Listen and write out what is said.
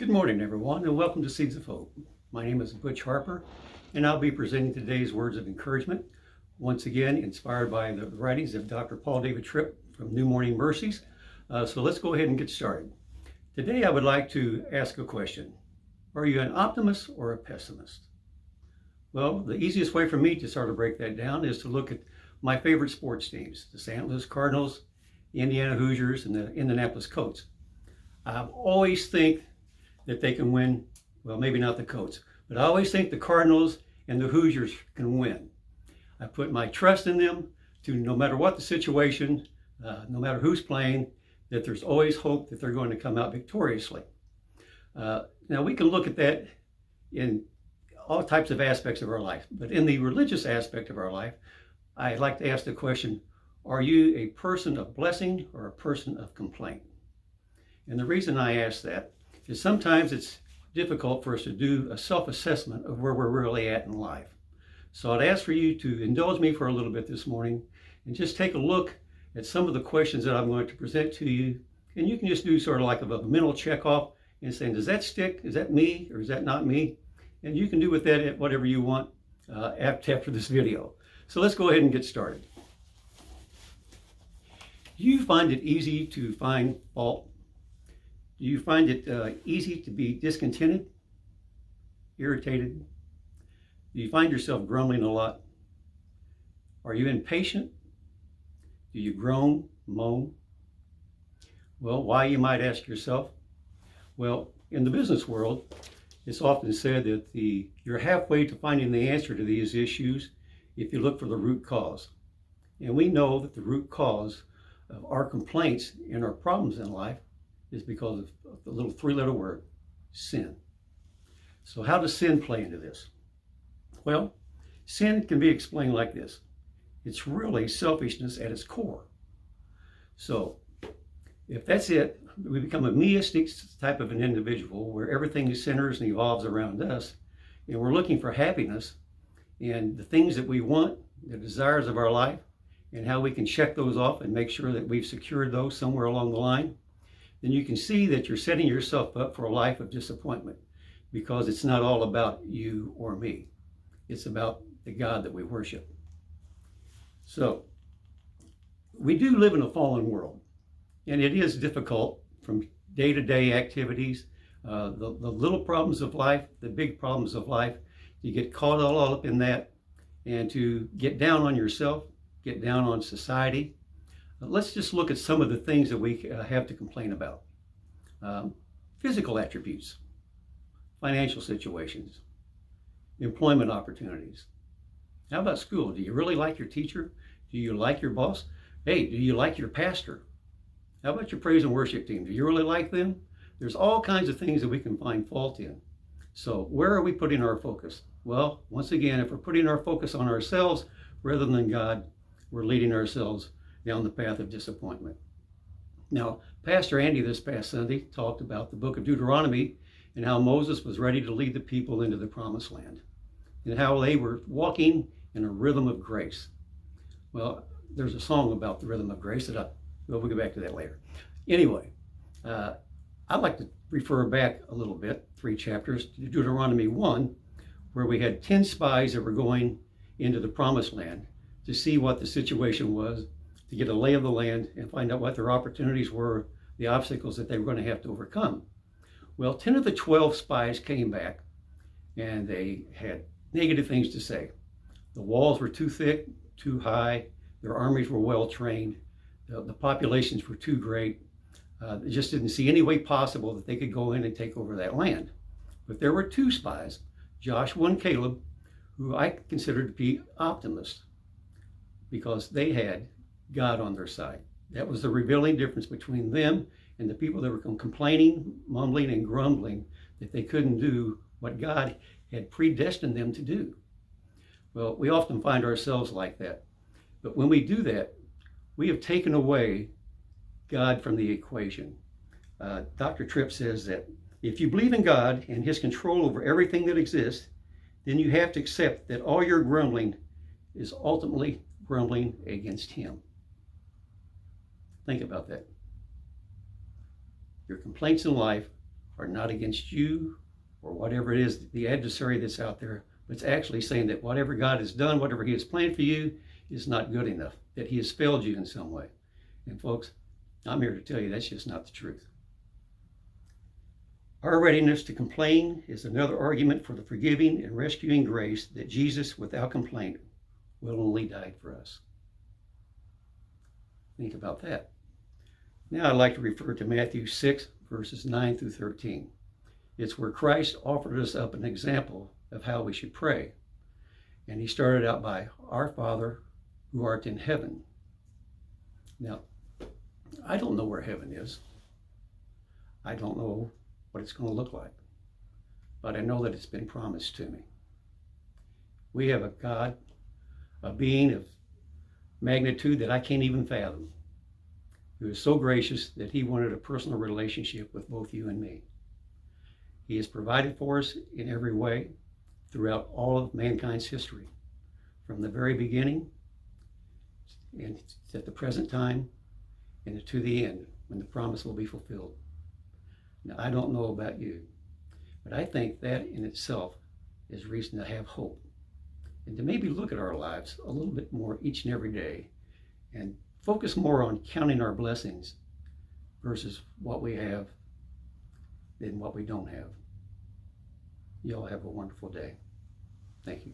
Good morning, everyone, and welcome to Seeds of Hope. My name is Butch Harper, and I'll be presenting today's words of encouragement, once again inspired by the writings of Dr. Paul David Tripp from New Morning Mercies. So let's go ahead and get started. Today I would like to ask a question. Are you an optimist or a pessimist? Well, the easiest way for me to sort of break that down is to look at my favorite sports teams, the St. Louis Cardinals, the Indiana Hoosiers, and the Indianapolis Colts. I always think that they can win. Well, maybe not the Colts, but I always think the Cardinals and the Hoosiers can win. I put my trust in them to, no matter what the situation, no matter who's playing, that there's always hope that they're going to come out victoriously. Now, we can look at that in all types of aspects of our life, but in the religious aspect of our life, I'd like to ask the question, are you a person of blessing or a person of complaint? And the reason I ask that is sometimes it's difficult for us to do a self-assessment of where we're really at in life. So I'd ask for you to indulge me for a little bit this morning and just take a look at some of the questions that I'm going to present to you. And you can just do sort of like a mental check-off and saying, does that stick? Is that me or is that not me? And you can do with that whatever you want after this video. So let's go ahead and get started. Do you find it easy to find fault? Do you find it easy to be discontented, irritated? Do you find yourself grumbling a lot? Are you impatient? Do you groan, moan? Well, why, you might ask yourself? Well, in the business world, it's often said that you're halfway to finding the answer to these issues if you look for the root cause. And we know that the root cause of our complaints and our problems in life is because of the little three-letter word, sin. So how does sin play into this? Well, sin can be explained like this. It's really selfishness at its core. So if that's it, we become a meistic type of an individual where everything centers and evolves around us, and we're looking for happiness and the things that we want, the desires of our life, and how we can check those off and make sure that we've secured those somewhere along the line. Then you can see that you're setting yourself up for a life of disappointment, because it's not all about you or me. It's about the God that we worship. So we do live in a fallen world, and it is difficult from day-to-day activities, the little problems of life, the big problems of life, to get caught all up in that and to get down on yourself, get down on society. Let's just look at some of the things that we have to complain about. Physical attributes, financial situations, employment opportunities. How about school? Do you really like your teacher? Do you like your boss? Hey, do you like your pastor? How about your praise and worship team? Do you really like them? There's all kinds of things that we can find fault in. So where are we putting our focus? Well, once again, if we're putting our focus on ourselves rather than God, we're leading ourselves down the path of disappointment. Now, Pastor Andy this past Sunday talked about the book of Deuteronomy and how Moses was ready to lead the people into the promised land and how they were walking in a rhythm of grace. Well, there's a song about the rhythm of grace that we'll get back to that later. Anyway, I'd like to refer back a little bit, 3 chapters, to Deuteronomy 1, where we had 10 spies that were going into the promised land to see what the situation was, to get a lay of the land and find out what their opportunities were, the obstacles that they were going to have to overcome. Well, 10 of the 12 spies came back and they had negative things to say. The walls were too thick, too high, their armies were well trained, the populations were too great. They just didn't see any way possible that they could go in and take over that land. But there were 2 spies, Joshua and Caleb, who I considered to be optimists, because they had God on their side. That was the revealing difference between them and the people that were complaining, mumbling, and grumbling that they couldn't do what God had predestined them to do. Well, we often find ourselves like that. But when we do that, we have taken away God from the equation. Dr. Tripp says that if you believe in God and his control over everything that exists, then you have to accept that all your grumbling is ultimately grumbling against him. Think about that. Your complaints in life are not against you or whatever it is, the adversary that's out there, but it's actually saying that whatever God has done, whatever he has planned for you is not good enough, that he has failed you in some way. And folks, I'm here to tell you that's just not the truth. Our readiness to complain is another argument for the forgiving and rescuing grace that Jesus, without complaint, willingly died for us. Think about that. Now I'd like to refer to Matthew 6, verses 9 through 13. It's where Christ offered us up an example of how we should pray. And he started out by, "Our Father, who art in heaven." Now, I don't know where heaven is. I don't know what it's going to look like. But I know that it's been promised to me. We have a God, a being of magnitude that I can't even fathom, who is so gracious that he wanted a personal relationship with both you and me. He has provided for us in every way throughout all of mankind's history, from the very beginning and at the present time and to the end, when the promise will be fulfilled. Now, I don't know about you, but I think that in itself is reason to have hope and to maybe look at our lives a little bit more each and every day and focus more on counting our blessings versus what we have than what we don't have. You all have a wonderful day. Thank you.